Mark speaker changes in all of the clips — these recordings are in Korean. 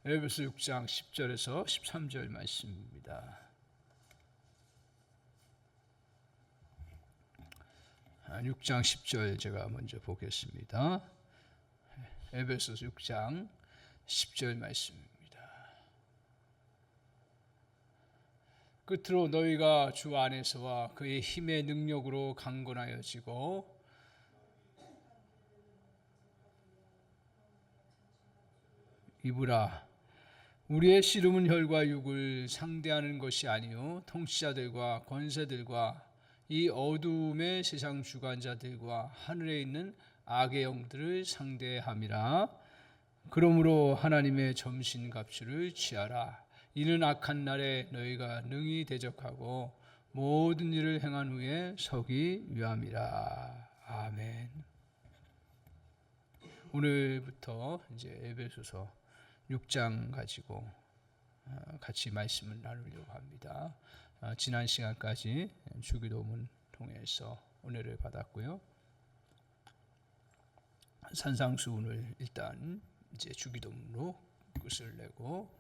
Speaker 1: 에베소 6장 10절에서 13절 말씀입니다. 6장 10절 제가 먼저 보겠습니다. 에베소 6장 10절 말씀입니다. 끝으로 너희가 주 안에서와 그의 힘의 능력으로 강건하여지고 이브라 우리의 씨름은 혈과 육을 상대하는 것이 아니요 통치자들과 권세들과 이 어두움의 세상 주관자들과 하늘에 있는 악의 영들을 상대함이라. 그러므로 하나님의 점신갑주를 취하라. 이는 악한 날에 너희가 능히 대적하고 모든 일을 행한 후에 서기 위함이라. 아멘. 오늘부터 이제 에베소서 6장 가지고 같이 말씀을 나누려고 합니다. 지난 시간까지 주기도문 통해서 은혜를 받았고요. 산상수훈을 일단 이제 주기도문으로 끝을 내고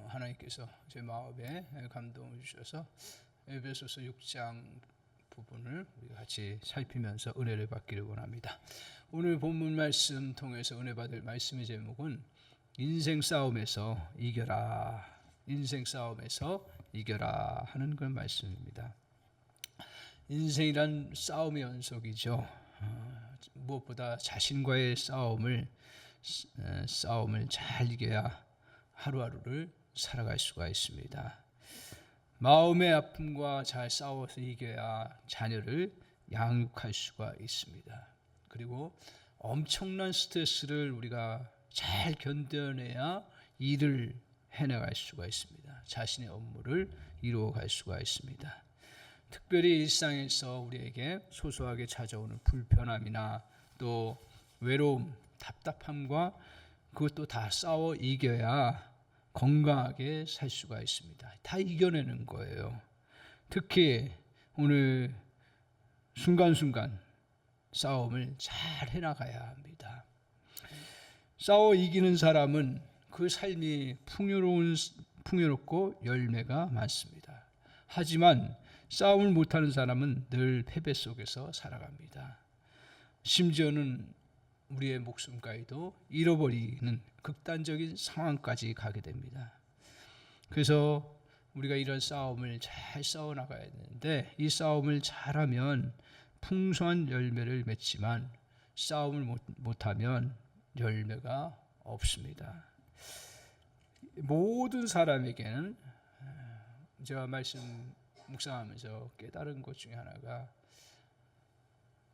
Speaker 1: 하나님께서 제 마음에 감동을 주셔서 에베소서 6장 부분을 우리가 같이 살피면서 은혜를 받기를 원합니다. 오늘 본문 말씀 통해서 은혜 받을 말씀의 제목은 인생 싸움에서 이겨라. 인생 싸움에서 이겨라 하는 그런 말씀입니다. 인생이란 싸움의 연속이죠. 무엇보다 자신과의 싸움을 잘 이겨야 하루하루를 살아갈 수가 있습니다. 마음의 아픔과 잘 싸워서 이겨야 자녀를 양육할 수가 있습니다. 그리고 엄청난 스트레스를 우리가 잘 견뎌내야 일을 해나갈 수가 있습니다. 자신의 업무를 이루어갈 수가 있습니다. 특별히 일상에서 우리에게 소소하게 찾아오는 불편함이나 또 외로움, 답답함과 그것도 다 싸워 이겨야 건강하게 살 수가 있습니다. 다 이겨내는 거예요. 특히 오늘 순간순간 싸움을 잘 해나가야 합니다. 싸워 이기는 사람은 그 삶이 풍요롭고 열매가 많습니다. 하지만 싸움을 못하는 사람은 늘 패배 속에서 살아갑니다. 심지어는 우리의 목숨까지도 잃어버리는 극단적인 상황까지 가게 됩니다. 그래서 우리가 이런 싸움을 잘 싸워나가야 되는데 이 싸움을 잘하면 풍성한 열매를 맺지만 싸움을 못하면 열매가 없습니다. 모든 사람에게는 제가 말씀 묵상하면서 깨달은 것 중에 하나가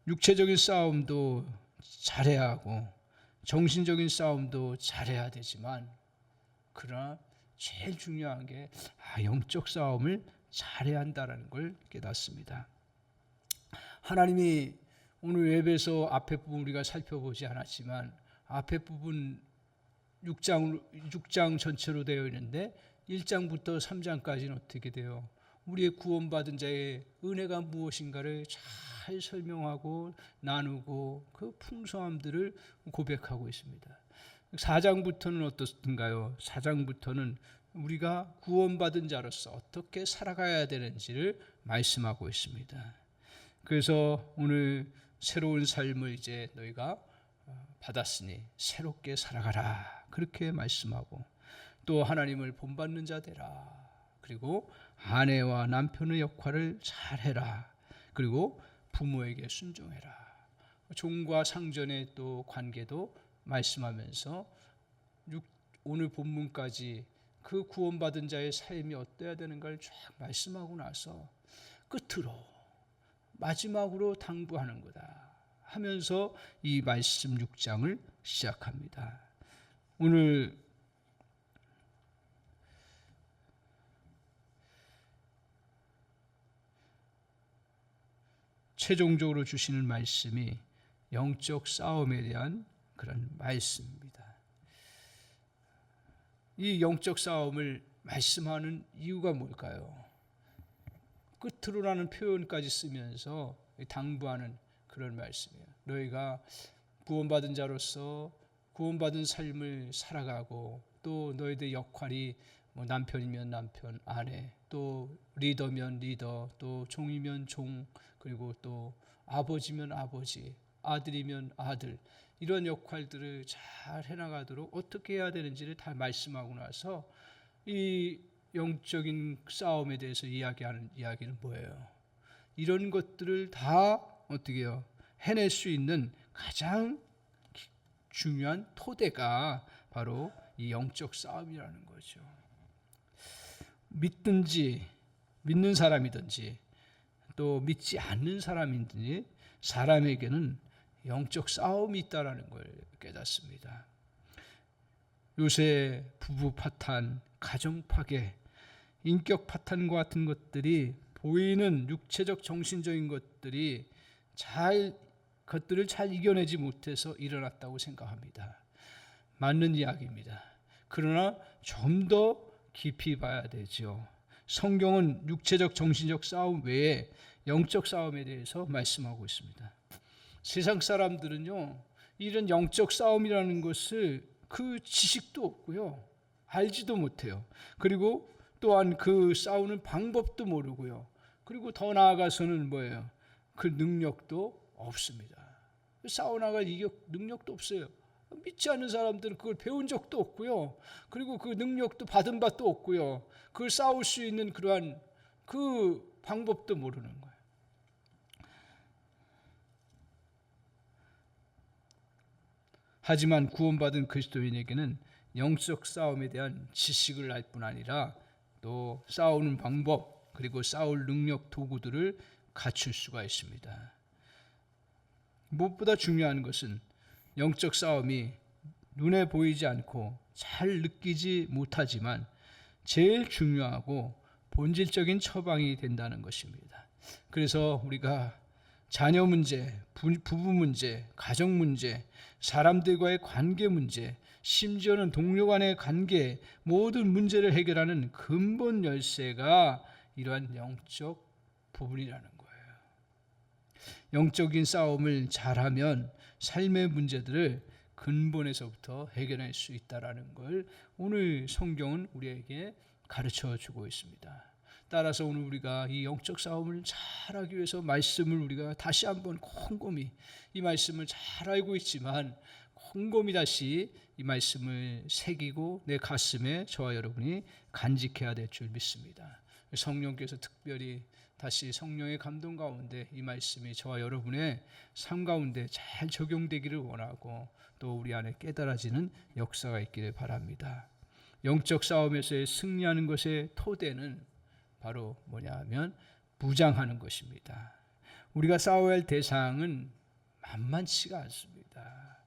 Speaker 1: 육체적인 싸움도 잘해야 하고 정신적인 싸움도 잘해야 되지만 그러나 제일 중요한 게 영적 싸움을 잘해야 한다는 걸 깨닫습니다. 하나님이 오늘 에베소 앞에 부분 우리가 살펴보지 않았지만 앞에 부분 6장 전체로 되어 있는데 1장부터 3장까지는 어떻게 돼요? 우리의 구원받은 자의 은혜가 무엇인가를 잘 설명하고 나누고 그 풍성함들을 고백하고 있습니다. 4장부터는 어떻든가요? 4장부터는 우리가 구원받은 자로서 어떻게 살아가야 되는지를 말씀하고 있습니다. 그래서 오늘 새로운 삶을 이제 너희가 받았으니 새롭게 살아가라 그렇게 말씀하고 또 하나님을 본받는 자 되라. 그리고 아내와 남편의 역할을 잘해라. 그리고 부모에게 순종해라. 종과 상전의 또 관계도 말씀하면서 오늘 본문까지 그 구원받은 자의 삶이 어때야 되는가를 쫙 말씀하고 나서 끝으로 마지막으로 당부하는 거다 하면서 이 말씀 6장을 시작합니다. 오늘 최종적으로 주시는 말씀이 영적 싸움에 대한 그런 말씀입니다. 이 영적 싸움을 말씀하는 이유가 뭘까요? 끝으로라는 표현까지 쓰면서 당부하는 그런 말씀이에요. 너희가 구원받은 자로서 구원받은 삶을 살아가고 또 너희들 역할이 뭐 남편이면 남편, 아내, 또 리더면 리더, 또 종이면 종, 그리고 또 아버지면 아버지, 아들이면 아들, 이런 역할들을 잘 해나가도록 어떻게 해야 되는지를 다 말씀하고 나서 이 영적인 싸움에 대해서 이야기하는 이야기는 뭐예요? 이런 것들을 다 어떻게 해요? 해낼 수 있는 가장 중요한 토대가 바로 이 영적 싸움이라는 거죠. 믿든지 믿는 사람이든지 또 믿지 않는 사람이든지 사람에게는 영적 싸움이 있다라는 걸 깨닫습니다. 요새 부부 파탄, 가정 파괴, 인격 파탄과 같은 것들이 보이는 육체적 정신적인 것들이 그것들을 잘 이겨내지 못해서 일어났다고 생각합니다. 맞는 이야기입니다. 그러나 좀 더 깊이 봐야 되죠. 성경은 육체적 정신적 싸움 외에 영적 싸움에 대해서 말씀하고 있습니다. 세상 사람들은요, 이런 영적 싸움이라는 것을 그 지식도 없고요, 알지도 못해요. 그리고 또한 그 싸우는 방법도 모르고요. 그리고 더 나아가서는 뭐예요? 그 능력도 없습니다. 싸워나갈 능력도 없어요. 믿지 않는 사람들은 그걸 배운 적도 없고요. 그리고 그 능력도 받은 바도 없고요. 그걸 싸울 수 있는 그러한 그 방법도 모르는 거예요. 하지만 구원받은 그리스도인에게는 영적 싸움에 대한 지식을 알 뿐 아니라 또 싸우는 방법, 그리고 싸울 능력 도구들을 갖출 수가 있습니다. 무엇보다 중요한 것은 영적 싸움이 눈에 보이지 않고 잘 느끼지 못하지만 제일 중요하고 본질적인 처방이 된다는 것입니다. 그래서 우리가 자녀 문제, 부부 문제, 가정 문제, 사람들과의 관계 문제, 심지어는 동료 간의 관계, 모든 문제를 해결하는 근본 열쇠가 이러한 영적 부분이라는 거예요. 영적인 싸움을 잘하면 삶의 문제들을 근본에서부터 해결할 수 있다는 걸 오늘 성경은 우리에게 가르쳐 주고 있습니다. 따라서 오늘 우리가 이 영적 싸움을 잘하기 위해서 말씀을 우리가 다시 한번 곰곰이, 이 말씀을 잘 알고 있지만 곰곰이 다시 이 말씀을 새기고 내 가슴에 저와 여러분이 간직해야 될 줄 믿습니다. 성령께서 특별히 다시 성령의 감동 가운데 이 말씀이 저와 여러분의 삶 가운데 잘 적용되기를 원하고 또 우리 안에 깨달아지는 역사가 있기를 바랍니다. 영적 싸움에서의 승리하는 것의 토대는 바로 뭐냐 하면 무장하는 것입니다. 우리가 싸워야 할 대상은 만만치가 않습니다.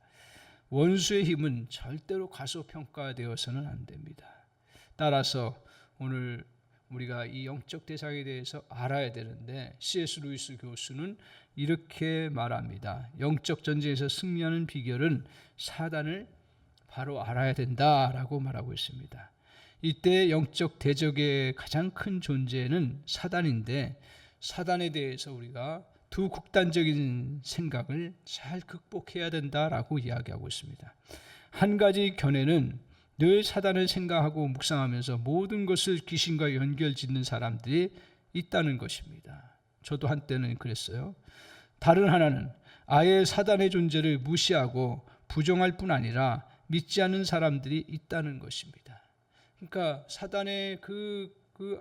Speaker 1: 원수의 힘은 절대로 과소평가되어서는 안 됩니다. 따라서 오늘 우리가 이 영적 대상에 대해서 알아야 되는데 C.S. 루이스 교수는 이렇게 말합니다. 영적 전쟁에서 승리하는 비결은 사단을 바로 알아야 된다라고 말하고 있습니다. 이때 영적 대적의 가장 큰 존재는 사단인데 사단에 대해서 우리가 두 극단적인 생각을 잘 극복해야 된다라고 이야기하고 있습니다. 한 가지 견해는 늘 사단을 생각하고 묵상하면서 모든 것을 귀신과 연결짓는 사람들이 있다는 것입니다. 저도 한때는 그랬어요. 다른 하나는 아예 사단의 존재를 무시하고 부정할 뿐 아니라 믿지 않는 사람들이 있다는 것입니다. 그러니까 사단의 그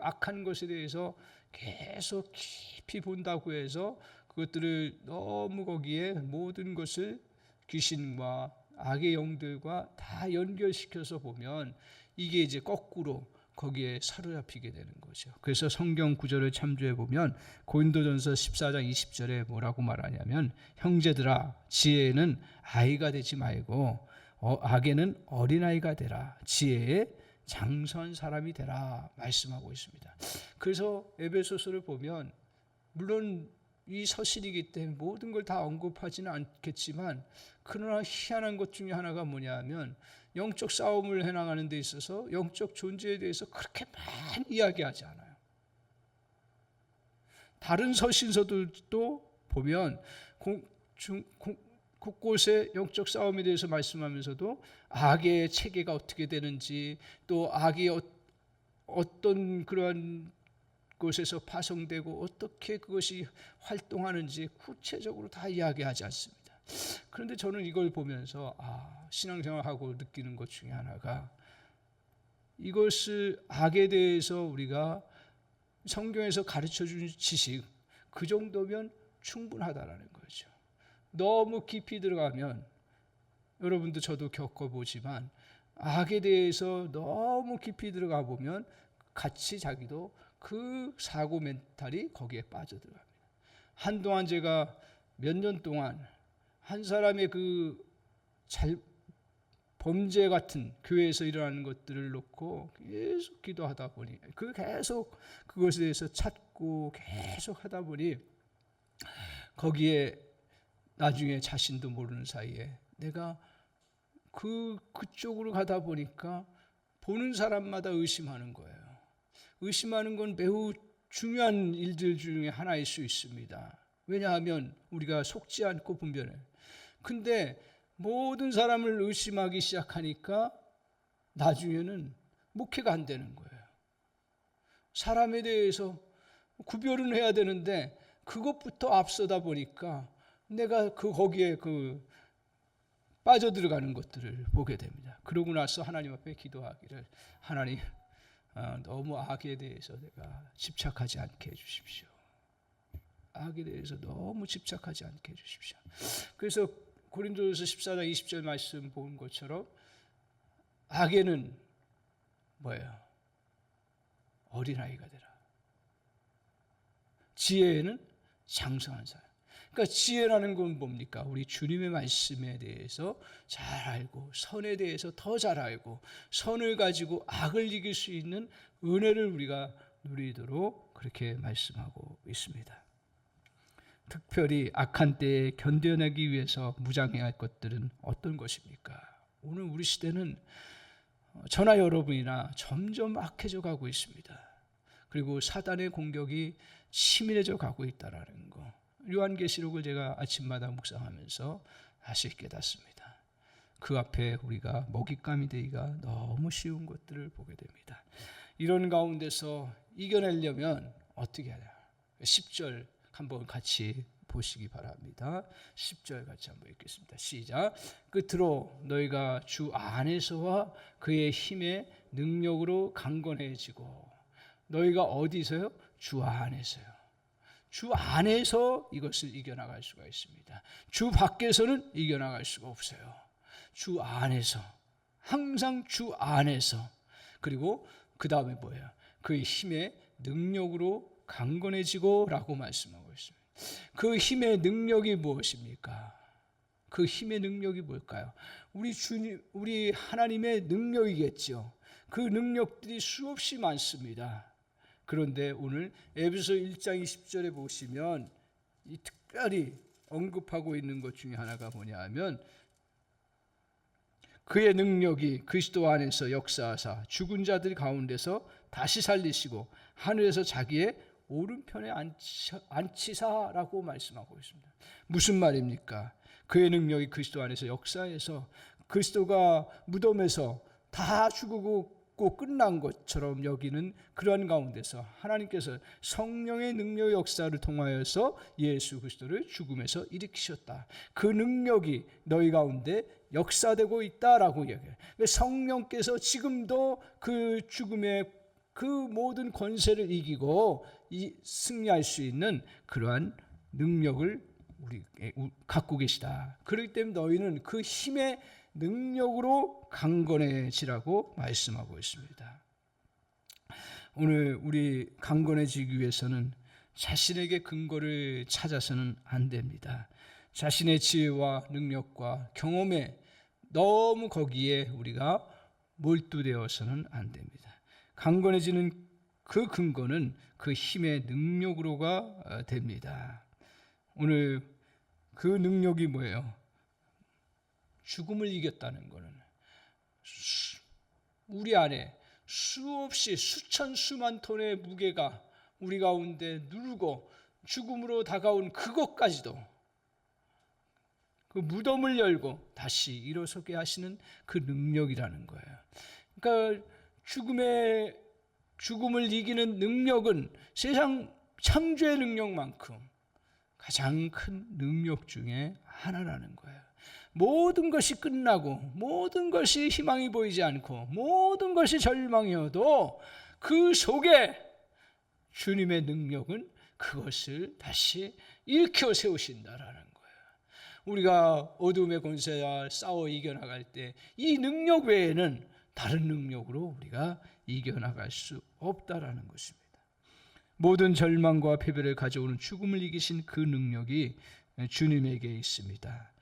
Speaker 1: 악한 것에 대해서 계속 깊이 본다고 해서 그것들을 너무 거기에 모든 것을 귀신과 악의 영들과 다 연결시켜서 보면 이게 이제 거꾸로 거기에 사로잡히게 되는 거죠. 그래서 성경 구절을 참조해 보면 고린도전서 14장 20절에 뭐라고 말하냐면 형제들아 지혜에는 아이가 되지 말고 악에는 어린아이가 되라. 지혜에 장수한 사람이 되라 말씀하고 있습니다. 그래서 에베소서를 보면 물론 이 서신이기 때문에 모든 걸 다 언급하지는 않겠지만 그러나 희한한 것 중에 하나가 뭐냐 하면 영적 싸움을 해나가는 데 있어서 영적 존재에 대해서 그렇게 많이 이야기하지 않아요. 다른 서신서들도 보면 곳곳에 영적 싸움에 대해서 말씀하면서도 악의 체계가 어떻게 되는지, 또 악이 어떤 그러한 곳에서 파송되고 어떻게 그것이 활동하는지 구체적으로 다 이야기하지 않습니다. 그런데 저는 이걸 보면서 신앙생활하고 느끼는 것 중에 하나가, 이것을 악에 대해서 우리가 성경에서 가르쳐준 지식 그 정도면 충분하다라는 거죠. 너무 깊이 들어가면, 여러분도 저도 겪어보지만 악에 대해서 너무 깊이 들어가 보면 같이 자기도 그 사고 멘탈이 거기에 빠져들어갑니다. 한동안 제가 몇 년 동안 한 사람의 그 범죄 같은 교회에서 일어나는 것들을 놓고 계속 기도하다 보니, 계속 그것에 대해서 찾고 계속 하다 보니, 거기에 나중에 자신도 모르는 사이에 내가 그쪽으로 가다 보니까 보는 사람마다 의심하는 거예요. 의심하는 건 매우 중요한 일들 중에 하나일 수 있습니다. 왜냐하면 우리가 속지 않고 분별해요. 근데 모든 사람을 의심하기 시작하니까 나중에는 목회가 안 되는 거예요. 사람에 대해서 구별은 해야 되는데 그것부터 앞서다 보니까 내가 거기에 빠져들어가는 것들을 보게 됩니다. 그러고 나서 하나님 앞에 기도하기를, 하나님, 너무 악에 대해서 내가 집착하지 않게 해주십시오. 악에 대해서 너무 집착하지 않게 해주십시오. 그래서 고린도전서 14장 20절 말씀 본 것처럼 악에는 뭐예요? 어린아이가 되라. 지혜에는 장성한 사람. 그러니까 지혜라는 건 뭡니까? 우리 주님의 말씀에 대해서 잘 알고, 선에 대해서 더 잘 알고, 선을 가지고 악을 이길 수 있는 은혜를 우리가 누리도록 그렇게 말씀하고 있습니다. 특별히 악한 때에 견뎌내기 위해서 무장해야 할 것들은 어떤 것입니까? 오늘 우리 시대는 저나 여러분이나 점점 악해져 가고 있습니다. 그리고 사단의 공격이 치밀해져 가고 있다는 거, 요한계시록을 제가 아침마다 묵상하면서 다시 깨닫습니다. 그 앞에 우리가 먹잇감이 되기가 너무 쉬운 것들을 보게 됩니다. 이런 가운데서 이겨내려면 어떻게 하냐? 10절 한번 같이 보시기 바랍니다. 10절 같이 한번 읽겠습니다. 시작. 끝으로 너희가 주 안에서와 그의 힘의 능력으로 강건해지고. 너희가 어디서요? 주 안에서요. 주 안에서 이것을 이겨나갈 수가 있습니다. 주 밖에서는 이겨나갈 수가 없어요. 주 안에서, 항상 주 안에서. 그리고 그 다음에 뭐예요? 그의 힘의 능력으로 강건해지고 라고 말씀하고 있습니다. 그 힘의 능력이 무엇입니까? 그 힘의 능력이 뭘까요? 우리 주님, 우리 하나님의 능력이겠죠. 그 능력들이 수없이 많습니다. 그런데 오늘 에베소 1장 20절에 보시면 이 특별히 언급하고 있는 것 중에 하나가 뭐냐 하면, 그의 능력이 그리스도 안에서 역사하사 죽은 자들 가운데서 다시 살리시고 하늘에서 자기의 오른편에 앉히사라고 말씀하고 있습니다. 무슨 말입니까? 그의 능력이 그리스도 안에서 역사해서 그리스도가 무덤에서 다 죽고 끝난 것처럼 여기는 그러한 가운데서 하나님께서 성령의 능력의 역사를 통하여서 예수 그리스도를 죽음에서 일으키셨다. 그 능력이 너희 가운데 역사되고 있다라고 이야기해요. 성령께서 지금도 그 죽음의 그 모든 권세를 이기고 승리할 수 있는 그러한 능력을 우리 갖고 계시다. 그렇기 때문에 너희는 그 힘의 능력으로 강건해지라고 말씀하고 있습니다. 오늘 우리 강건해지기 위해서는 자신에게 근거를 찾아서는 안 됩니다. 자신의 지혜와 능력과 경험에 너무 거기에 우리가 몰두되어서는 안 됩니다. 강건해지는 그 근거는 그 힘의 능력으로가 됩니다. 오늘 그 능력이 뭐예요? 죽음을 이겼다는 것은 우리 안에 수없이 수천 수만 톤의 무게가 우리 가운데 누르고 죽음으로 다가온 그것까지도 그 무덤을 열고 다시 일어서게 하시는 그 능력이라는 거예요. 그러니까 죽음을 이기는 능력은 세상 창조의 능력만큼 가장 큰 능력 중에 하나라는 거예요. 모든 것이 끝나고 모든 것이 희망이 보이지 않고 모든 것이 절망이어도 그 속에 주님의 능력은 그것을 다시 일으켜 세우신다라는 거예요. 우리가 어둠의 권세와 싸워 이겨나갈 때 이 능력 외에는 다른 능력으로 우리가 이겨나갈 수 없다라는 것입니다. 모든 절망과 패배를 가져오는 죽음을 이기신 그 능력이 주님에게 있습니다.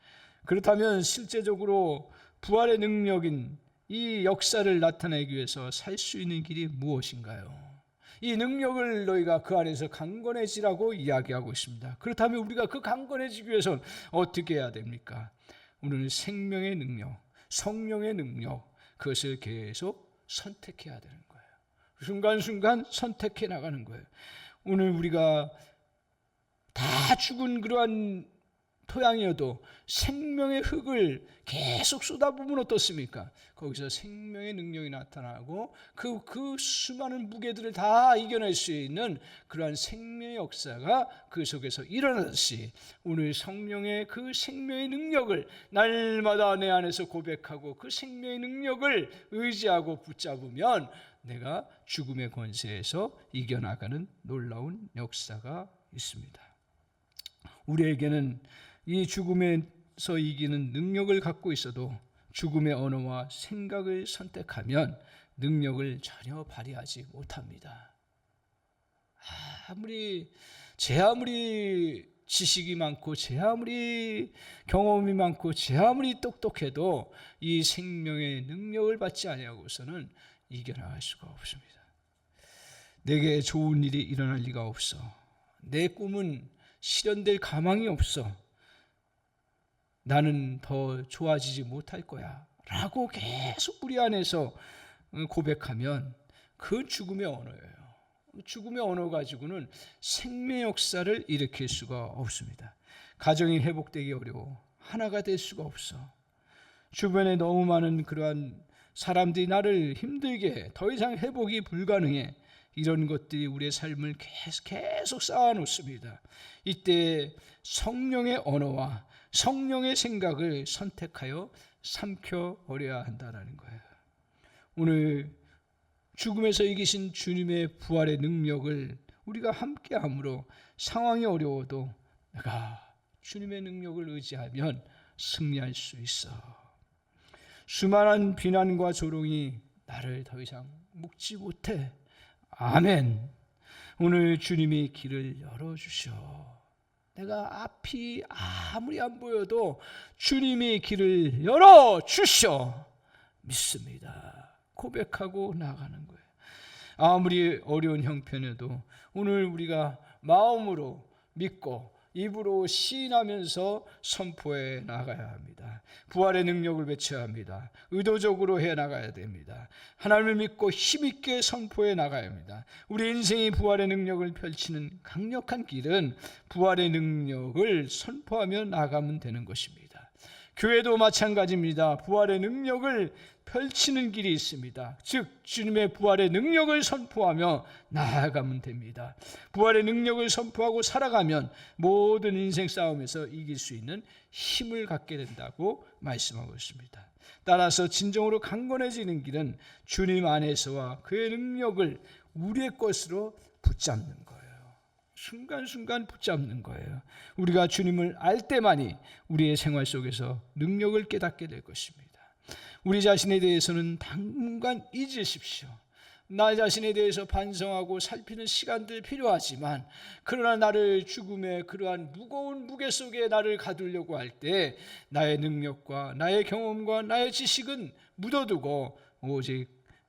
Speaker 1: 그렇다면 실제적으로 부활의 능력인 이 역사를 나타내기 위해서 살 수 있는 길이 무엇인가요? 이 능력을 너희가 그 안에서 강건해지라고 이야기하고 있습니다. 그렇다면 우리가 그 강건해지기 위해서는 어떻게 해야 됩니까? 우리는 생명의 능력, 성령의 능력, 그것을 계속 선택해야 되는 거예요. 순간순간 선택해 나가는 거예요. 오늘 우리가 다 죽은 그러한 토양이어도 생명의 흙을 계속 쏟아부으면 어떻습니까? 거기서 생명의 능력이 나타나고 그 수많은 무게들을 다 이겨낼 수 있는 그러한 생명의 역사가 그 속에서 일어나듯이 오늘 성령의 그 생명의 능력을 날마다 내 안에서 고백하고 그 생명의 능력을 의지하고 붙잡으면 내가 죽음의 권세에서 이겨나가는 놀라운 역사가 있습니다. 우리에게는 이 죽음에서 이기는 능력을 갖고 있어도 죽음의 언어와 생각을 선택하면 능력을 전혀 발휘하지 못합니다. 아무리 지식이 많고 제 아무리 경험이 많고 제 아무리 똑똑해도 이 생명의 능력을 받지 아니하고서는 이겨나갈 수가 없습니다. 내게 좋은 일이 일어날 리가 없어. 내 꿈은 실현될 가망이 없어. 나는 더 좋아지지 못할 거야 라고 계속 우리 안에서 고백하면 그 죽음의 언어예요. 죽음의 언어 가지고는 생명의 역사를 일으킬 수가 없습니다. 가정이 회복되기 어려워. 하나가 될 수가 없어. 주변에 너무 많은 그러한 사람들이 나를 힘들게 해. 더 이상 회복이 불가능해. 이런 것들이 우리의 삶을 계속 쌓아놓습니다. 이때 성령의 언어와 성령의 생각을 선택하여 삼켜버려야 한다는 거예요. 오늘 죽음에서 이기신 주님의 부활의 능력을 우리가 함께함으로 상황이 어려워도 내가 주님의 능력을 의지하면 승리할 수 있어. 수많은 비난과 조롱이 나를 더 이상 묶지 못해. 아멘. 오늘 주님이 길을 열어주셔. 내가 앞이 아무리 안 보여도 주님이 길을 열어주셔. 믿습니다. 고백하고 나가는 거예요. 아무리 어려운 형편에도 오늘 우리가 마음으로 믿고 입으로 시인하면서 선포해 나가야 합니다. 부활의 능력을 외쳐야 합니다. 의도적으로 해 나가야 됩니다. 하나님을 믿고 힘있게 선포해 나가야 합니다. 우리 인생이 부활의 능력을 펼치는 강력한 길은 부활의 능력을 선포하며 나가면 되는 것입니다. 교회도 마찬가지입니다. 부활의 능력을 펼치는 길이 있습니다. 즉 주님의 부활의 능력을 선포하며 나아가면 됩니다. 부활의 능력을 선포하고 살아가면 모든 인생 싸움에서 이길 수 있는 힘을 갖게 된다고 말씀하고 있습니다. 따라서 진정으로 강건해지는 길은 주님 안에서와 그의 능력을 우리의 것으로 붙잡는 거예요. 순간순간 붙잡는 거예요. 우리가 주님을 알 때만이 우리의 생활 속에서 능력을 깨닫게 될 것입니다. 우리 자신에 대해서는 당분간 잊으십시오. 나 자신에 대해서 반성하고 살피는 시간들 필요하지만 그러나 나를 죽음의 그러한 무거운 무게 속에 나를 가두려고 할 때 나의 능력과 나의 경험과 나의 지식은 묻어두고 오직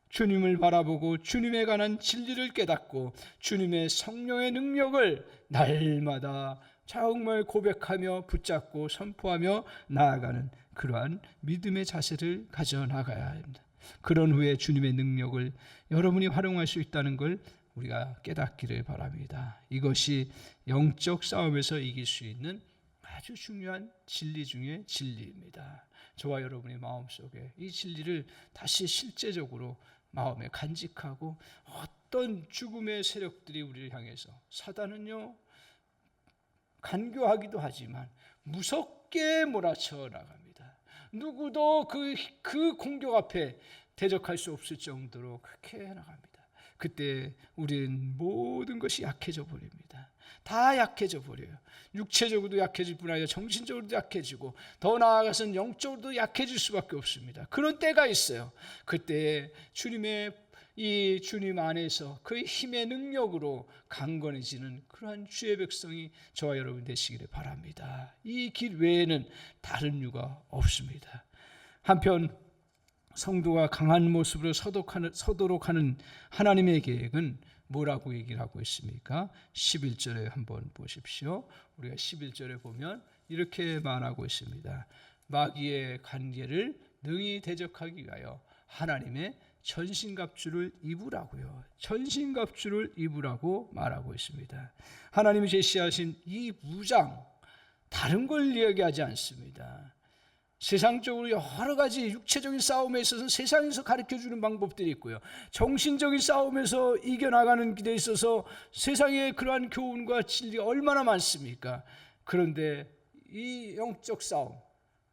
Speaker 1: 주님을 바라보고 주님에 관한 진리를 깨닫고 주님의 성령의 능력을 날마다 정말 고백하며 붙잡고 선포하며 나아가는 그러한 믿음의 자세를 가져나가야 합니다. 그런 후에 주님의 능력을 여러분이 활용할 수 있다는 걸 우리가 깨닫기를 바랍니다. 이것이 영적 싸움에서 이길 수 있는 아주 중요한 진리 중에 진리입니다. 저와 여러분의 마음속에 이 진리를 다시 실제적으로 마음에 간직하고, 어떤 죽음의 세력들이 우리를 향해서, 사단은요 간교하기도 하지만 무섭게 몰아쳐 나갑니다. 누구도 그 공격 앞에 대적할 수 없을 정도로 그렇게 나갑니다. 그때 우리는 모든 것이 약해져 버립니다. 다 약해져 버려요. 육체적으로도 약해질 뿐 아니라 정신적으로도 약해지고, 더 나아가서는 영적으로도 약해질 수밖에 없습니다. 그런 때가 있어요. 그때 주님 안에서 그의 힘의 능력으로 강건해지는 그러한 주의 백성이 저와 여러분 되시기를 바랍니다. 이 길 외에는 다른 이유가 없습니다. 한편 성도가 강한 모습으로 서도록 하는 하나님의 계획은 뭐라고 얘기를 하고 있습니까? 11절에 한번 보십시오. 우리가 11절에 보면 이렇게 말하고 있습니다. 마귀의 관계를 능히 대적하기 위하여 하나님의 전신갑주를 입으라고요. 전신갑주를 입으라고 말하고 있습니다. 하나님이 제시하신 이 무장, 다른 걸 이야기하지 않습니다. 세상적으로 여러 가지 육체적인 싸움에 있어서 세상에서 가르쳐주는 방법들이 있고요, 정신적인 싸움에서 이겨나가는 길에 있어서 세상의 그러한 교훈과 진리가 얼마나 많습니까? 그런데 이 영적 싸움,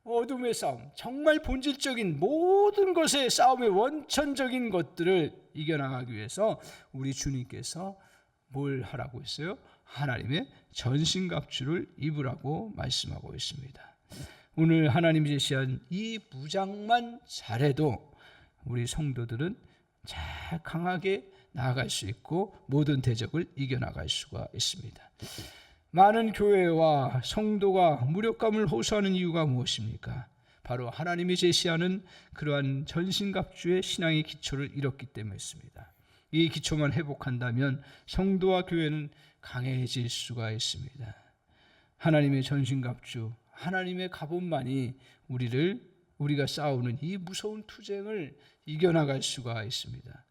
Speaker 1: 어둠의 싸움, 정말 본질적인 모든 것의 싸움의 원천적인 것들을 이겨나가기 위해서 우리 주님께서 뭘 하라고 했어요? 하나님의 전신갑주를 입으라고 말씀하고 있습니다. 오늘 하나님이 제시한 이 무장만 잘해도 우리 성도들은 잘 강하게 나아갈 수 있고 모든 대적을 이겨나갈 수가 있습니다. 많은 교회와 성도가 무력감을 호소하는 이유가 무엇입니까? 바로 하나님이 제시하는 그러한 전신갑주의 신앙의 기초를 잃었기 때문이었습니다. 이 기초만 회복한다면 성도와 교회는 강해질 수가 있습니다. 하나님의 전신갑주, 하나님의 갑옷만이 우리가 싸우는 이 무서운 투쟁을 이겨나갈 수가 있습니다.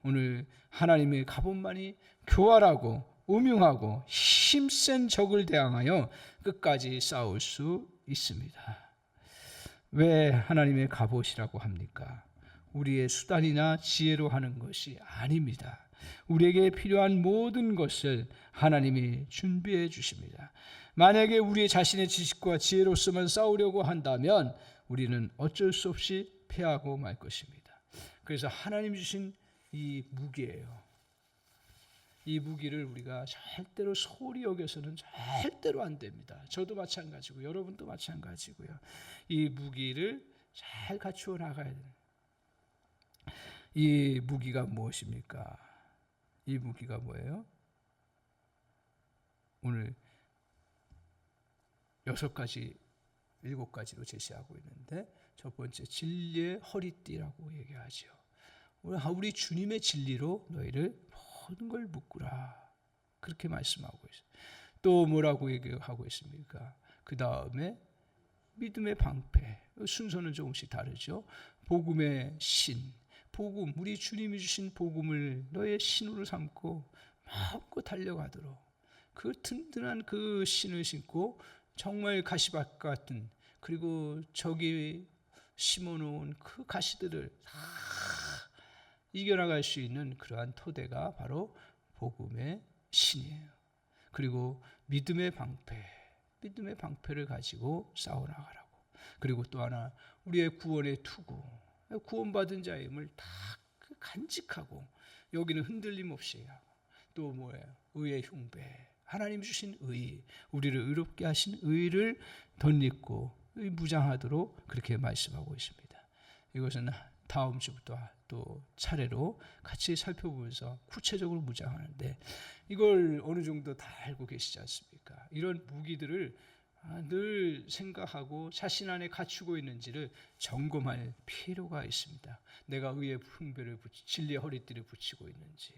Speaker 1: 오늘 하나님의 갑옷만이 교활하고 음흉하고 힘센 적을 대항하여 끝까지 싸울 수 있습니다. 왜 하나님의 갑옷이라고 합니까? 우리의 수단이나 지혜로 하는 것이 아닙니다. 우리에게 필요한 모든 것을 하나님이 준비해 주십니다. 만약에 우리 자신의 지식과 지혜로서만 싸우려고 한다면 우리는 어쩔 수 없이 패하고 말 것입니다. 그래서 하나님 주신 이 무기예요. 이 무기를 우리가 절대로 소홀히 여겨서는 절대로 안 됩니다. 저도 마찬가지고 여러분도 마찬가지고요. 이 무기를 잘 갖추어 나가야 돼요. 이 무기가 무엇입니까? 이 무기가 뭐예요? 오늘 6가지, 7가지로 제시하고 있는데, 첫 번째 진리의 허리띠라고 얘기하죠. 우리 주님의 진리로 너희를 모든 걸 묶으라, 그렇게 말씀하고 있어요. 또 뭐라고 얘기하고 있습니까? 그 다음에 믿음의 방패, 순서는 조금씩 다르죠. 복음의 신, 복음, 우리 주님이 주신 복음을 너의 신으로 삼고 마음껏 달려가도록, 그 든든한 그 신을 신고 정말 가시밭 같은, 그리고 저기 심어놓은 그 가시들을 다 이겨나갈 수 있는 그러한 토대가 바로 복음의 신이에요. 그리고 믿음의 방패를 가지고 싸워나가라고. 그리고 또 하나, 우리의 구원의 투구, 구원받은 자임을 다 간직하고 여기는 흔들림 없이 하고, 또 뭐예요? 의의 흉배, 하나님 주신 의, 우리를 의롭게 하신 의를 덧입고 무장하도록 그렇게 말씀하고 있습니다. 이것은 다음 주부터 또 차례로 같이 살펴보면서 구체적으로 무장하는데, 이걸 어느 정도 다 알고 계시지 않습니까? 이런 무기들을 늘 생각하고 자신 안에 갖추고 있는지를 점검할 필요가 있습니다. 내가 의의 흉배를 진리의 허리띠를 붙이고 있는지,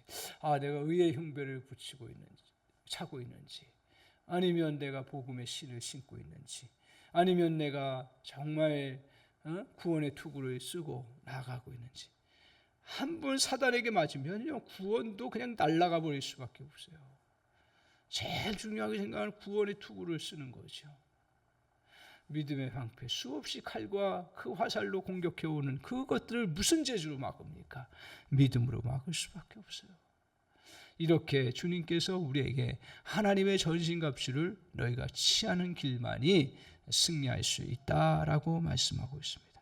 Speaker 1: 내가 의의 흉배를 붙이고 있는지, 차고 있는지, 아니면 내가 복음의 신을 신고 있는지, 아니면 내가 정말 구원의 투구를 쓰고 나아가고 있는지. 한 번 사단에게 맞으면요, 구원도 그냥 날아가 버릴 수밖에 없어요. 제일 중요하게 생각하는 구원의 투구를 쓰는 거죠. 믿음의 방패, 수없이 칼과 그 화살로 공격해오는 그것들을 무슨 재주로 막습니까? 믿음으로 막을 수밖에 없어요. 이렇게 주님께서 우리에게 하나님의 전신갑주를 너희가 취하는 길만이 승리할 수 있다라고 말씀하고 있습니다.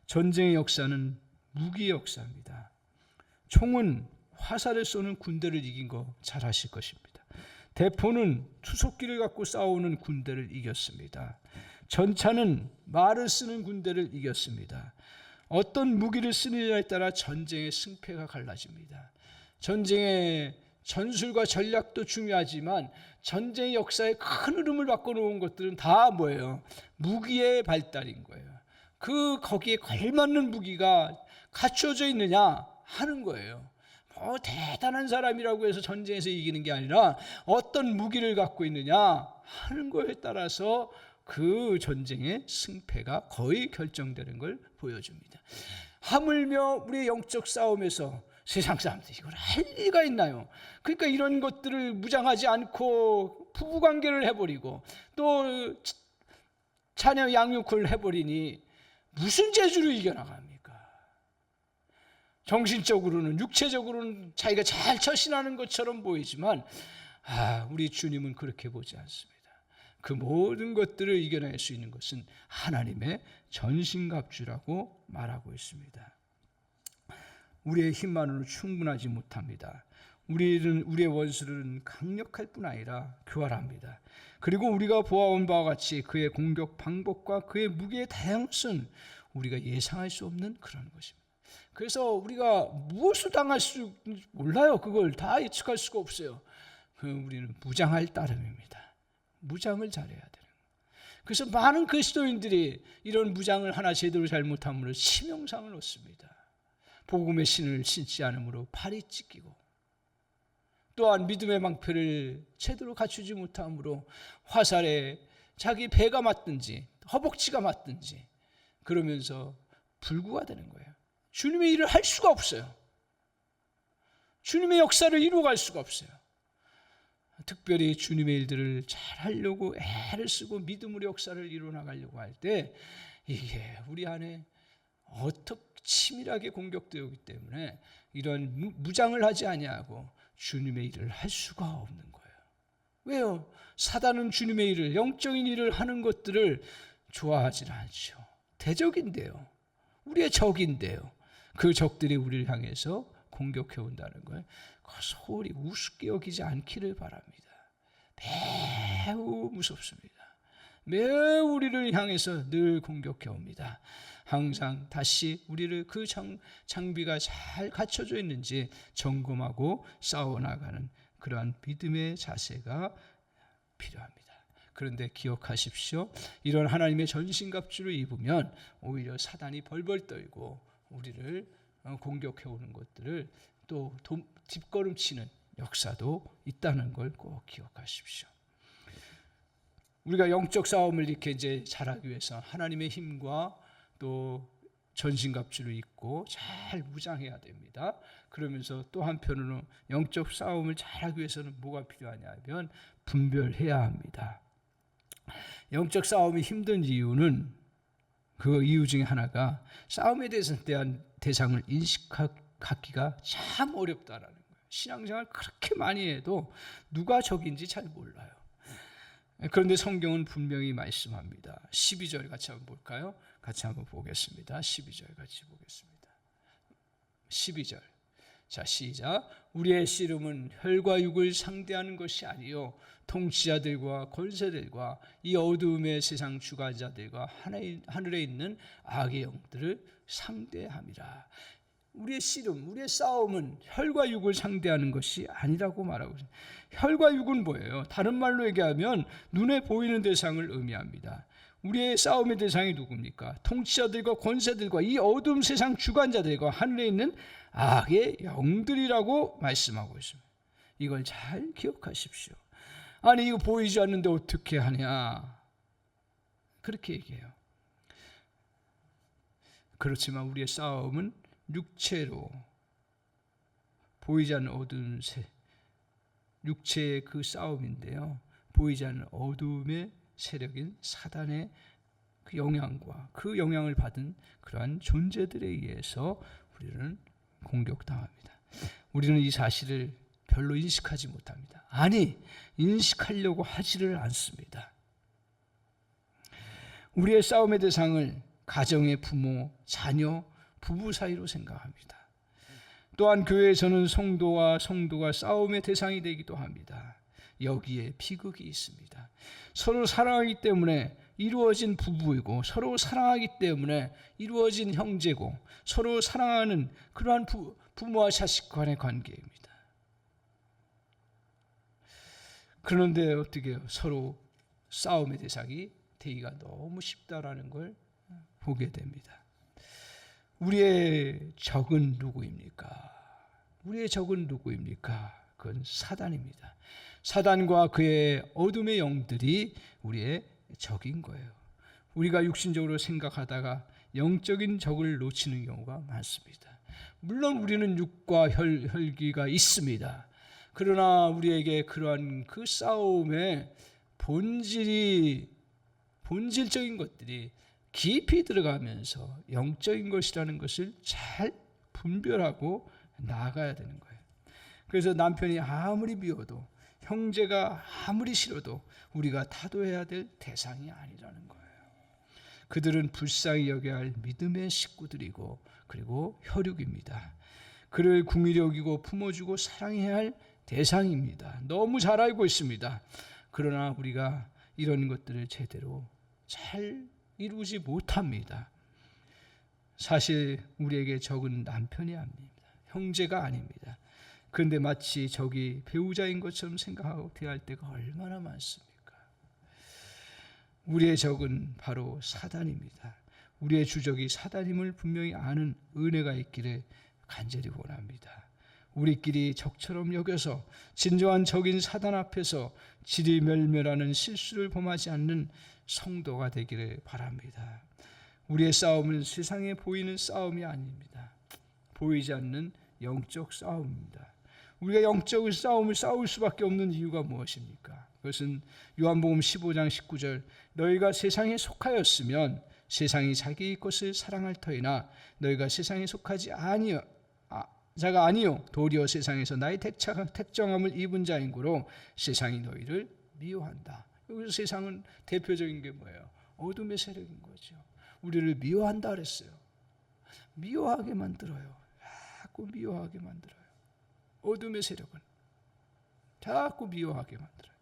Speaker 1: 전쟁의 역사는 무기의 역사입니다. 총은 화살을 쏘는 군대를 이긴 거 잘 아실 것입니다. 대포는 투석기를 갖고 싸우는 군대를 이겼습니다. 전차는 말을 쓰는 군대를 이겼습니다. 어떤 무기를 쓰느냐에 따라 전쟁의 승패가 갈라집니다. 전쟁의 전술과 전략도 중요하지만 전쟁의 역사에 큰 흐름을 바꿔놓은 것들은 다 뭐예요? 무기의 발달인 거예요. 거기에 걸맞는 무기가 갖춰져 있느냐 하는 거예요. 대단한 사람이라고 해서 전쟁에서 이기는 게 아니라 어떤 무기를 갖고 있느냐 하는 거에 따라서 그 전쟁의 승패가 거의 결정되는 걸 보여줍니다. 하물며 우리의 영적 싸움에서 세상 사람들이 이걸 할 리가 있나요? 그러니까 이런 것들을 무장하지 않고 부부관계를 해버리고 또 자녀 양육을 해버리니 무슨 재주로 이겨나갑니까? 정신적으로는, 육체적으로는 자기가 잘 처신하는 것처럼 보이지만 우리 주님은 그렇게 보지 않습니다. 그 모든 것들을 이겨낼 수 있는 것은 하나님의 전신갑주라고 말하고 있습니다. 우리의 힘만으로 충분하지 못합니다. 우리의 원수는 강력할 뿐 아니라 교활합니다. 그리고 우리가 보아온 바와 같이 그의 공격 방법과 그의 무기의 다양성은 우리가 예상할 수 없는 그런 것입니다. 그래서 우리가 무엇을 당할 수 몰라요. 그걸 다 예측할 수가 없어요. 우리는 무장할 따름입니다. 무장을 잘해야 되는 거예요. 그래서 많은 그리스도인들이 이런 무장을 하나 제대로 잘못함으로 치명상을 얻습니다. 복음의 신을 신지 않으므로 팔이 찢기고, 또한 믿음의 방패를 제대로 갖추지 못함으로 화살에 자기 배가 맞든지 허벅지가 맞든지 그러면서 불구가 되는 거예요. 주님의 일을 할 수가 없어요. 주님의 역사를 이루어갈 수가 없어요. 특별히 주님의 일들을 잘 하려고 애를 쓰고 믿음으로 역사를 이루어나가려고 할 때 이게 우리 안에 어떻게 치밀하게 공격되기 때문에 이런 무장을 하지 아니하고 주님의 일을 할 수가 없는 거예요. 왜요? 사단은 주님의 일을, 영적인 일을 하는 것들을 좋아하지 않죠. 대적인데요. 우리의 적인데요. 그 적들이 우리를 향해서 공격해 온다는 걸 소홀히 우습게 여기지 않기를 바랍니다. 매우 무섭습니다. 매우 우리를 향해서 늘 공격해 옵니다. 항상 다시 우리를 그 장비가 잘 갖춰져 있는지 점검하고 싸워나가는 그러한 믿음의 자세가 필요합니다. 그런데 기억하십시오. 이런 하나님의 전신갑주를 입으면 오히려 사단이 벌벌 떨고 우리를 공격해 오는 것들을 또 뒷걸음치는 역사도 있다는 걸 꼭 기억하십시오. 우리가 영적 싸움을 이렇게 이제 잘하기 위해서 하나님의 힘과 또 전신갑주를 입고 잘 무장해야 됩니다. 그러면서 또 한편으로 영적 싸움을 잘하기 위해서는 뭐가 필요하냐면 분별해야 합니다. 영적 싸움이 힘든 이유는 그 이유 중에 하나가 싸움에 대한 대상을 인식하기가 참 어렵다라는 거예요. 신앙생활 그렇게 많이 해도 누가 적인지 잘 몰라요. 그런데 성경은 분명히 말씀합니다. 12절 같이 한번 볼까요? 같이 한번 보겠습니다. 12절 같이 보겠습니다. 12절. 자, 시작. 우리의 씨름은 혈과 육을 상대하는 것이 아니요 통치자들과 권세들과 이 어두움의 세상 주관자들과 하늘에 있는 악의 영들을 상대함이라. 우리의 씨름, 우리의 싸움은 혈과 육을 상대하는 것이 아니라고 말하고 있습니다. 혈과 육은 뭐예요? 다른 말로 얘기하면 눈에 보이는 대상을 의미합니다. 우리의 싸움의 대상이 누굽니까? 통치자들과 권세들과 이 어두움 세상 주관자들과 하늘에 있는 악의 영들이라고 말씀하고 있습니다. 이걸 잘 기억하십시오. 아니 이거 보이지 않는데 어떻게 하냐? 그렇게 얘기해요. 그렇지만 우리의 싸움은 육체로 보이지 않는 어두운 육체의 그 싸움인데요. 보이지 않는 어두움의 세력인 사단의 그 영향과 그 영향을 받은 그러한 존재들에 의해서 우리는 공격당합니다. 우리는 이 사실을 별로 인식하지 못합니다. 아니, 인식하려고 하지를 않습니다. 우리의 싸움의 대상을 가정의 부모, 자녀, 부부 사이로 생각합니다. 또한 교회에서는 성도가 싸움의 대상이 되기도 합니다. 여기에 비극이 있습니다. 서로 사랑하기 때문에 이루어진 부부이고, 서로 사랑하기 때문에 이루어진 형제고, 서로 사랑하는 그러한 부모와 자식 간의 관계입니다. 그런데 어떻게 해요? 서로 싸움의 대상이 되기가 너무 쉽다라는 걸 보게 됩니다. 우리의 적은 누구입니까? 우리의 적은 누구입니까? 그건 사단입니다. 사단과 그의 어둠의 영들이 우리의 적인 거예요. 우리가 육신적으로 생각하다가 영적인 적을 놓치는 경우가 많습니다. 물론 우리는 육과 혈기가 있습니다. 그러나 우리에게 그러한 그 싸움의 본질적인 것들이 깊이 들어가면서 영적인 것이라는 것을 잘 분별하고 나아가야 되는 거예요. 그래서 남편이 아무리 미워도, 형제가 아무리 싫어도 우리가 타도해야 될 대상이 아니라는 거예요. 그들은 불쌍히 여겨야 할 믿음의 식구들이고, 그리고 혈육입니다. 그를 궁일히 여기고 품어주고 사랑해야 할 대상입니다. 너무 잘 알고 있습니다. 그러나 우리가 이런 것들을 제대로 잘 이루지 못합니다. 사실 우리에게 적은 남편이 아닙니다. 형제가 아닙니다. 그런데 마치 적이 배우자인 것처럼 생각하고 대할 때가 얼마나 많습니까? 우리의 적은 바로 사단입니다. 우리의 주적이 사단임을 분명히 아는 은혜가 있기를 간절히 원합니다. 우리끼리 적처럼 여겨서 진정한 적인 사단 앞에서 지리멸멸하는 실수를 범하지 않는 성도가 되기를 바랍니다. 우리의 싸움은 세상에 보이는 싸움이 아닙니다. 보이지 않는 영적 싸움입니다. 우리가 영적 싸움을 싸울 수밖에 없는 이유가 무엇입니까? 그것은 요한복음 15장 19절, 너희가 세상에 속하였으면 세상이 자기 것을 사랑할 터이나 너희가 세상에 속하지 자가 아니요 도리어 세상에서 나의 택정함을 입은 자인 고로 세상이 너희를 미워한다. 여기서 세상은 대표적인 게 뭐예요? 어둠의 세력인 거죠. 우리를 미워한다 그랬어요. 미워하게 만들어요. 자꾸 미워하게 만들어요. 어둠의 세력은 자꾸 미워하게 만들어요.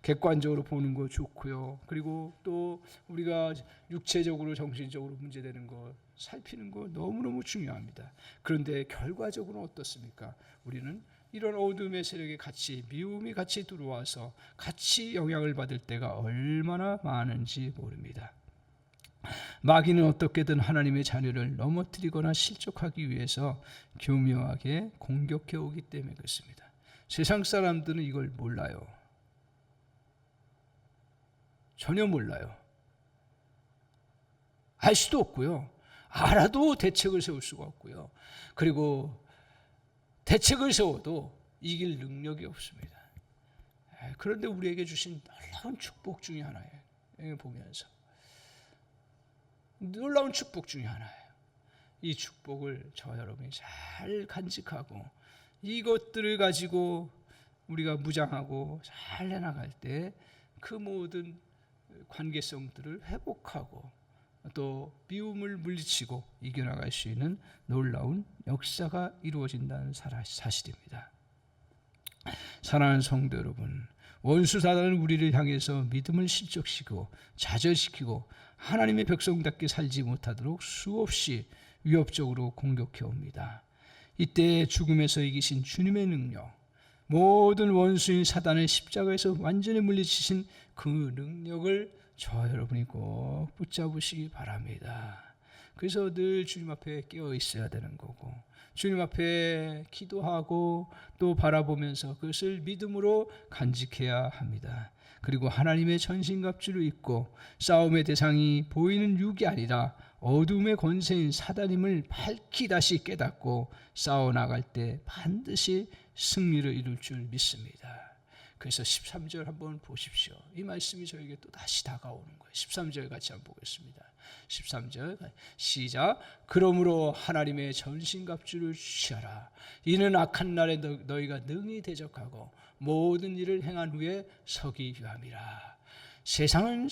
Speaker 1: 객관적으로 보는 거 좋고요. 그리고 또 우리가 육체적으로 정신적으로 문제되는 거 살피는 거 너무너무 중요합니다. 그런데 결과적으로 어떻습니까? 우리는 이런 어둠의 세력에 같이 미움이 같이 들어와서 같이 영향을 받을 때가 얼마나 많은지 모릅니다. 마귀는 어떻게든 하나님의 자녀를 넘어뜨리거나 실족하기 위해서 교묘하게 공격해 오기 때문에 그렇습니다. 세상 사람들은 이걸 몰라요. 전혀 몰라요. 알 수도 없고요. 알아도 대책을 세울 수가 없고요. 그리고 대책을 세워도 이길 능력이 없습니다. 그런데 우리에게 주신 놀라운 축복 중에 하나예요. 보면서 놀라운 축복 중에 하나예요. 이 축복을 저 여러분이 잘 간직하고 이것들을 가지고 우리가 무장하고 잘 해나갈 때 그 모든 관계성들을 회복하고 또 미움을 물리치고 이겨나갈 수 있는 놀라운 역사가 이루어진다는 사실입니다. 사랑하는 성도 여러분, 원수 사단은 우리를 향해서 믿음을 실족시키고 좌절시키고 하나님의 백성답게 살지 못하도록 수없이 위협적으로 공격해 옵니다. 이때 죽음에서 이기신 주님의 능력, 모든 원수인 사단을 십자가에서 완전히 물리치신 그 능력을 저와 여러분이 꼭 붙잡으시기 바랍니다. 그래서 늘 주님 앞에 깨어 있어야 되는 거고, 주님 앞에 기도하고 또 바라보면서 그것을 믿음으로 간직해야 합니다. 그리고 하나님의 전신갑주를 입고 싸움의 대상이 보이는 육이 아니라 어둠의 권세인 사단임을 밝히 다시 깨닫고 싸워나갈 때 반드시 승리를 이룰 줄 믿습니다. 그래서 13절 한번 보십시오. 이 말씀이 저에게 또 다시 다가오는 거예요. 13절 같이 한번 보겠습니다. 13절 시작. 그러므로 하나님의 전신갑주를 취하라. 이는 악한 날에 너희가 능히 대적하고 모든 일을 행한 후에 서기 위함이라. 세상은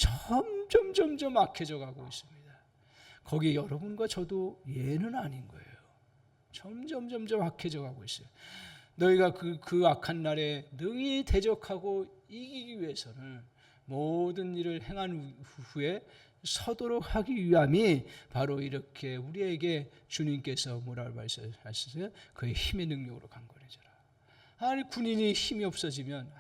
Speaker 1: 점점 악해져 가고 있습니다. 거기 여러분과 저도 예는 아닌 거예요. 점점 악해져 가고 있어요. 너희가 그 악한 날에 능히 대적하고 이기기 위해서는 모든 일을 행한 후에 서도록 하기 위함이 바로 이렇게 우리에게 주님께서 뭐라고 말씀하셨어요? 그의 힘의 능력으로 강건해져라. 아니 군인이 힘이 없어지면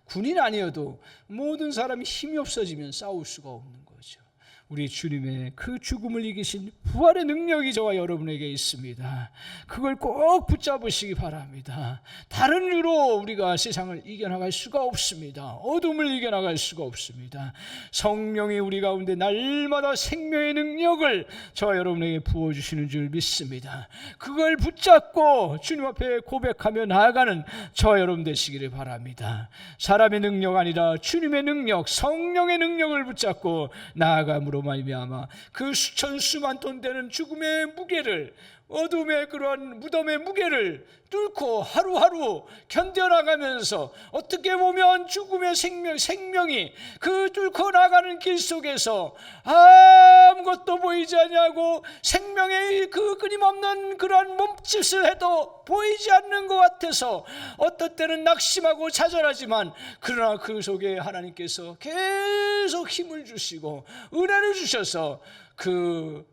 Speaker 1: 군인 아니어도 모든 사람이 힘이 없어지면 싸울 수가 없는 거죠. 우리 주님의 그 죽음을 이기신 부활의 능력이 저와 여러분에게 있습니다. 그걸 꼭 붙잡으시기 바랍니다. 다른 이유로 우리가 세상을 이겨나갈 수가 없습니다. 어둠을 이겨나갈 수가 없습니다. 성령이 우리 가운데 날마다 생명의 능력을 저와 여러분에게 부어주시는 줄 믿습니다. 그걸 붙잡고 주님 앞에 고백하며 나아가는 저와 여러분 되시기를 바랍니다. 사람의 능력 아니라 주님의 능력, 성령의 능력을 붙잡고 나아감으로 말미암아 그 수천 수만 톤 되는 죽음의 무게를, 어둠의 그러한 무덤의 무게를 뚫고 하루하루 견뎌나가면서 어떻게 보면 죽음의 생명이 그 뚫고 나가는 길 속에서 아무것도 보이지 않냐고 생명의 그 끊임없는 그러한 몸짓을 해도 보이지 않는 것 같아서 어떤 때는 낙심하고 좌절하지만 그러나 그 속에 하나님께서 계속 힘을 주시고 은혜를 주셔서 그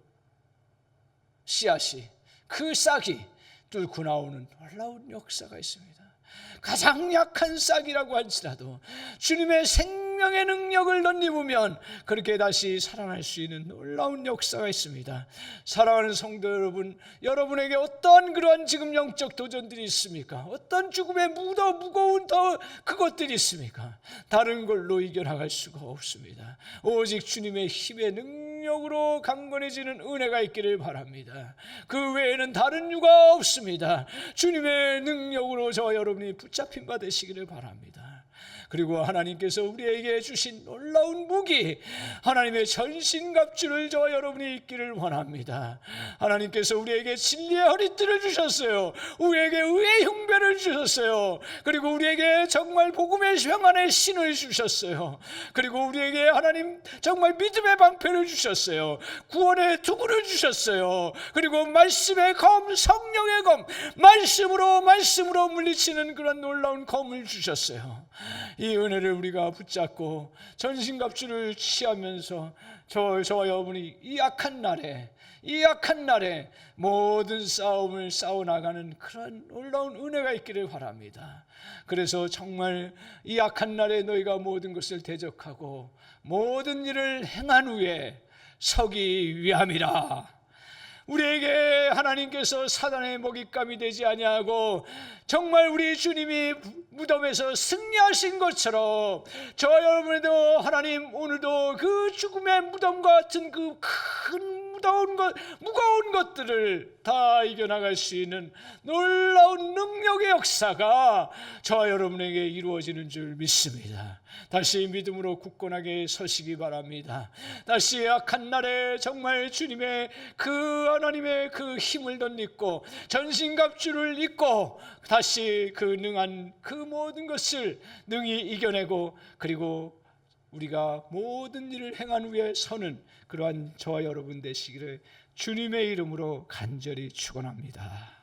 Speaker 1: 씨앗이, 그 싹이 뚫고 나오는 놀라운 역사가 있습니다. 가장 약한 싹이라고 할지라도 주님의 생명의 능력을 덧입으면 그렇게 다시 살아날 수 있는 놀라운 역사가 있습니다. 사랑하는 성도 여러분, 여러분에게 어떤 그런 지금 영적 도전들이 있습니까? 어떤 죽음의 무거운 그것들이 있습니까? 다른 걸로 이겨나갈 수가 없습니다. 오직 주님의 힘의 능력으로 강건해지는 은혜가 있기를 바랍니다. 그 외에는 다른 이유가 없습니다. 주님의 능력으로 저와 여러분이 붙잡힌 바 되시기를 바랍니다. 그리고 하나님께서 우리에게 주신 놀라운 무기, 하나님의 전신갑주를 저와 여러분이 입기를 원합니다. 하나님께서 우리에게 진리의 허리띠를 주셨어요. 우리에게 의의 흉배를 주셨어요. 그리고 우리에게 정말 복음의 평안의 신을 주셨어요. 그리고 우리에게 하나님 정말 믿음의 방패를 주셨어요. 구원의 투구를 주셨어요. 그리고 말씀의 검, 성령의 검, 말씀으로 물리치는 그런 놀라운 검을 주셨어요. 이 은혜를 우리가 붙잡고 전신갑주를 취하면서 저와 여러분이 이 약한 날에 모든 싸움을 싸워나가는 그런 놀라운 은혜가 있기를 바랍니다. 그래서 정말 이 약한 날에 너희가 모든 것을 대적하고 모든 일을 행한 후에 서기 위함이라. 우리에게 하나님께서 사단의 먹잇감이 되지 아니하고 정말 우리 주님이 무덤에서 승리하신 것처럼 저와 여러분에도 하나님 오늘도 그 죽음의 무덤과 같은 그 큰 무거운 것들을 다 이겨나갈 수 있는 놀라운 능력의 역사가 저와 여러분에게 이루어지는 줄 믿습니다. 다시 믿음으로 굳건하게 서시기 바랍니다. 다시 약한 날에 정말 주님의 그 하나님의 그 힘을 덧입고 전신갑주를 입고 다시 그 능한 그 모든 것을 능히 이겨내고 그리고 우리가 모든 일을 행한 후에 서는 그러한 저와 여러분 되시기를 주님의 이름으로 간절히 축원합니다.